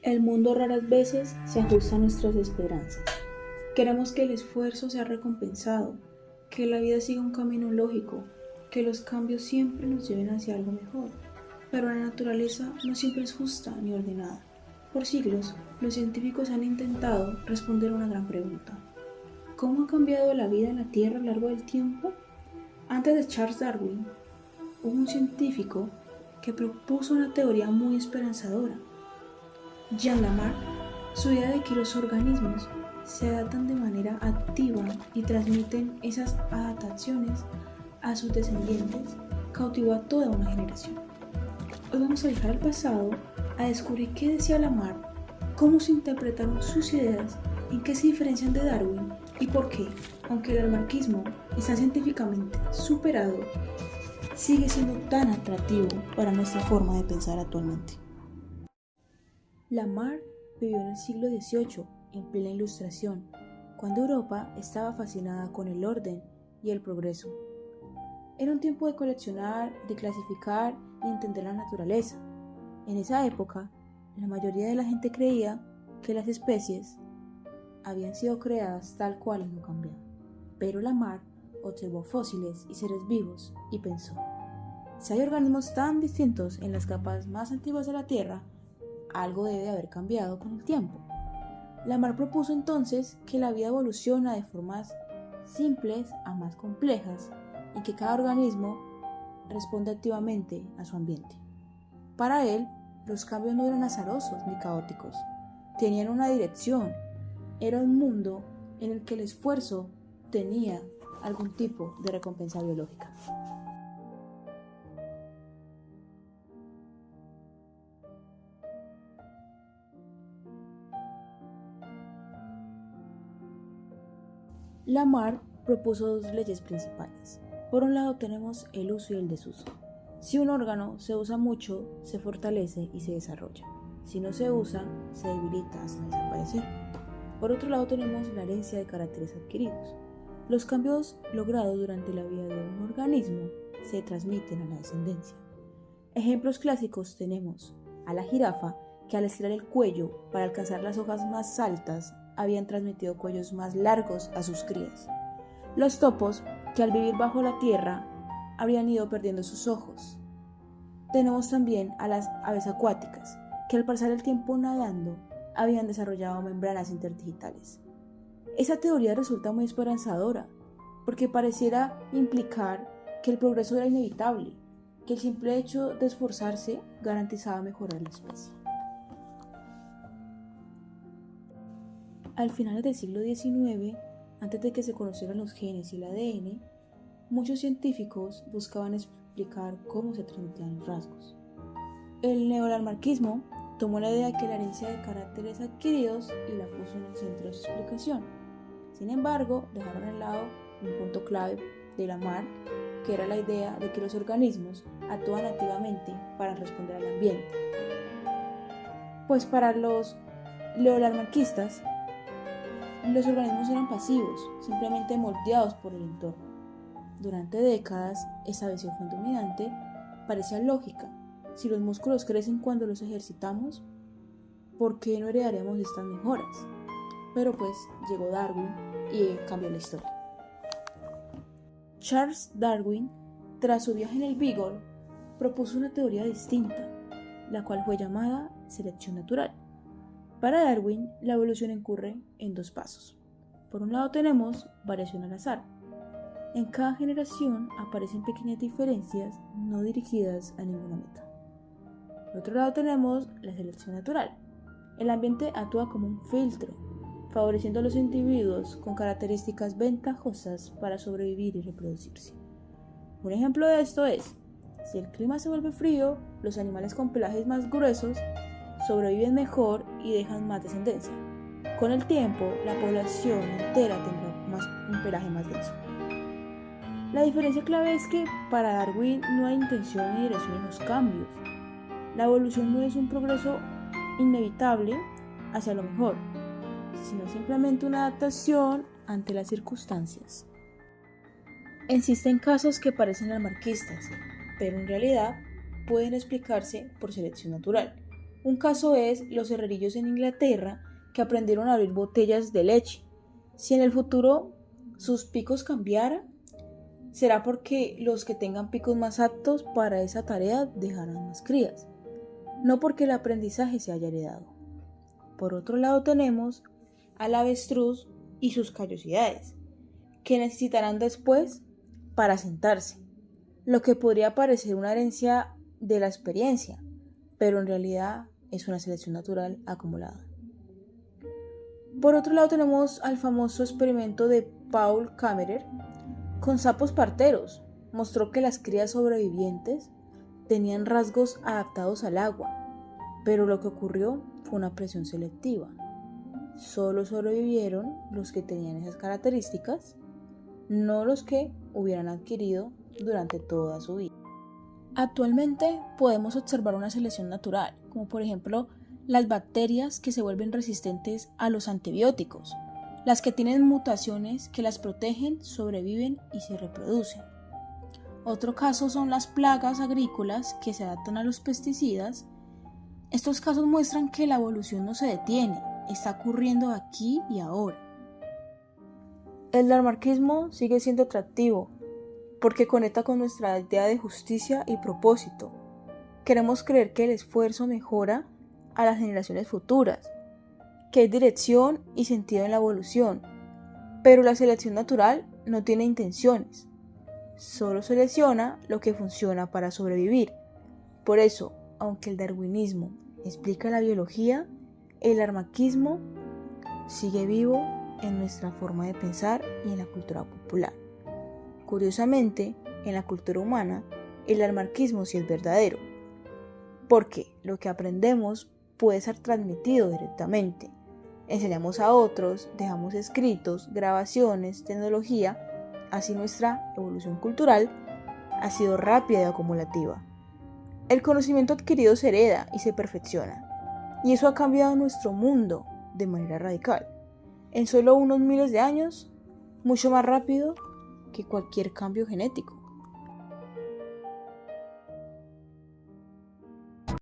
El mundo raras veces se ajusta a nuestras esperanzas. Queremos que el esfuerzo sea recompensado, que la vida siga un camino lógico, que los cambios siempre nos lleven hacia algo mejor. Pero la naturaleza no siempre es justa ni ordenada. Por siglos, los científicos han intentado responder a una gran pregunta. ¿Cómo ha cambiado la vida en la Tierra a lo largo del tiempo? Antes de Charles Darwin, hubo un científico que propuso una teoría muy esperanzadora. Jean Lamarck, su idea de que los organismos se adaptan de manera activa y transmiten esas adaptaciones a sus descendientes, cautivó a toda una generación. Hoy vamos a viajar al pasado a descubrir qué decía Lamarck, cómo se interpretaron sus ideas, en qué se diferencian de Darwin y por qué, aunque el lamarckismo está científicamente superado, sigue siendo tan atractivo para nuestra forma de pensar actualmente. Lamarck vivió en el siglo XVIII, en plena Ilustración, cuando Europa estaba fascinada con el orden y el progreso. Era un tiempo de coleccionar, de clasificar y entender la naturaleza. En esa época, la mayoría de la gente creía que las especies habían sido creadas tal cual y no cambiaban. Pero Lamarck observó fósiles y seres vivos y pensó: si hay organismos tan distintos en las capas más antiguas de la Tierra, algo debe haber cambiado con el tiempo. Lamarck propuso entonces que la vida evoluciona de formas simples a más complejas y que cada organismo responde activamente a su ambiente. Para él, los cambios no eran azarosos ni caóticos, tenían una dirección. Era un mundo en el que el esfuerzo tenía algún tipo de recompensa biológica. Lamarck propuso dos leyes principales. Por un lado tenemos el uso y el desuso. Si un órgano se usa mucho, se fortalece y se desarrolla. Si no se usa, se debilita hasta desaparecer. Por otro lado tenemos la herencia de caracteres adquiridos. Los cambios logrados durante la vida de un organismo se transmiten a la descendencia. Ejemplos clásicos tenemos a la jirafa, que al estirar el cuello para alcanzar las hojas más altas habían transmitido cuellos más largos a sus crías. Los topos, que al vivir bajo la tierra habrían ido perdiendo sus ojos. Tenemos también a las aves acuáticas, que al pasar el tiempo nadando habían desarrollado membranas interdigitales. Esa teoría resulta muy esperanzadora, porque pareciera implicar que el progreso era inevitable, que el simple hecho de esforzarse garantizaba mejorar la especie. Al final del siglo XIX, antes de que se conocieran los genes y el ADN, muchos científicos buscaban explicar cómo se transmitían los rasgos. El neolamarquismo tomó la idea de la herencia de caracteres adquiridos y la puso en el centro de su explicación. Sin embargo, dejaron de lado un punto clave de Lamarck, que era la idea de que los organismos actúan activamente para responder al ambiente. Pues para los neolamarquistas, los organismos eran pasivos, simplemente moldeados por el entorno. Durante décadas, esta visión fue dominante, parecía lógica. Si los músculos crecen cuando los ejercitamos, ¿por qué no heredaríamos estas mejoras? Pero pues llegó Darwin y cambió la historia. Charles Darwin, tras su viaje en el Beagle, propuso una teoría distinta, la cual fue llamada selección natural. Para Darwin, la evolución incurre en dos pasos. Por un lado tenemos variación al azar. En cada generación aparecen pequeñas diferencias no dirigidas a ninguna meta. Por otro lado tenemos la selección natural. El ambiente actúa como un filtro, favoreciendo a los individuos con características ventajosas para sobrevivir y reproducirse. Un ejemplo de esto es: si el clima se vuelve frío, los animales con pelajes más gruesos sobreviven mejor y dejan más descendencia. Con el tiempo, la población entera tendrá un pelaje más denso. La diferencia clave es que para Darwin no hay intención ni dirección en los cambios. La evolución no es un progreso inevitable hacia lo mejor, sino simplemente una adaptación ante las circunstancias. Existen casos que parecen lamarquistas, pero en realidad pueden explicarse por selección natural. Un caso es los herrerillos en Inglaterra que aprendieron a abrir botellas de leche. Si en el futuro sus picos cambiaran, será porque los que tengan picos más aptos para esa tarea dejarán más crías, no porque el aprendizaje se haya heredado. Por otro lado tenemos al avestruz y sus callosidades, que necesitarán después para sentarse, lo que podría parecer una herencia de la experiencia, pero en realidad es una selección natural acumulada. Por otro lado tenemos al famoso experimento de Paul Kammerer con sapos parteros. Mostró que las crías sobrevivientes tenían rasgos adaptados al agua, pero lo que ocurrió fue una presión selectiva. Solo sobrevivieron los que tenían esas características, no los que hubieran adquirido durante toda su vida. Actualmente podemos observar una selección natural, como por ejemplo las bacterias que se vuelven resistentes a los antibióticos, las que tienen mutaciones que las protegen, sobreviven y se reproducen. Otro caso son las plagas agrícolas que se adaptan a los pesticidas. Estos casos muestran que la evolución no se detiene, está ocurriendo aquí y ahora. El lamarckismo sigue siendo atractivo porque conecta con nuestra idea de justicia y propósito. Queremos creer que el esfuerzo mejora a las generaciones futuras, que hay dirección y sentido en la evolución, pero la selección natural no tiene intenciones, solo selecciona lo que funciona para sobrevivir. Por eso, aunque el darwinismo explica la biología, el lamarckismo sigue vivo en nuestra forma de pensar y en la cultura popular. Curiosamente, en la cultura humana, el lamarckismo sí es verdadero, porque lo que aprendemos puede ser transmitido directamente. Enseñamos a otros, dejamos escritos, grabaciones, tecnología, así nuestra evolución cultural ha sido rápida y acumulativa. El conocimiento adquirido se hereda y se perfecciona, y eso ha cambiado nuestro mundo de manera radical. En solo unos miles de años, mucho más rápido que cualquier cambio genético.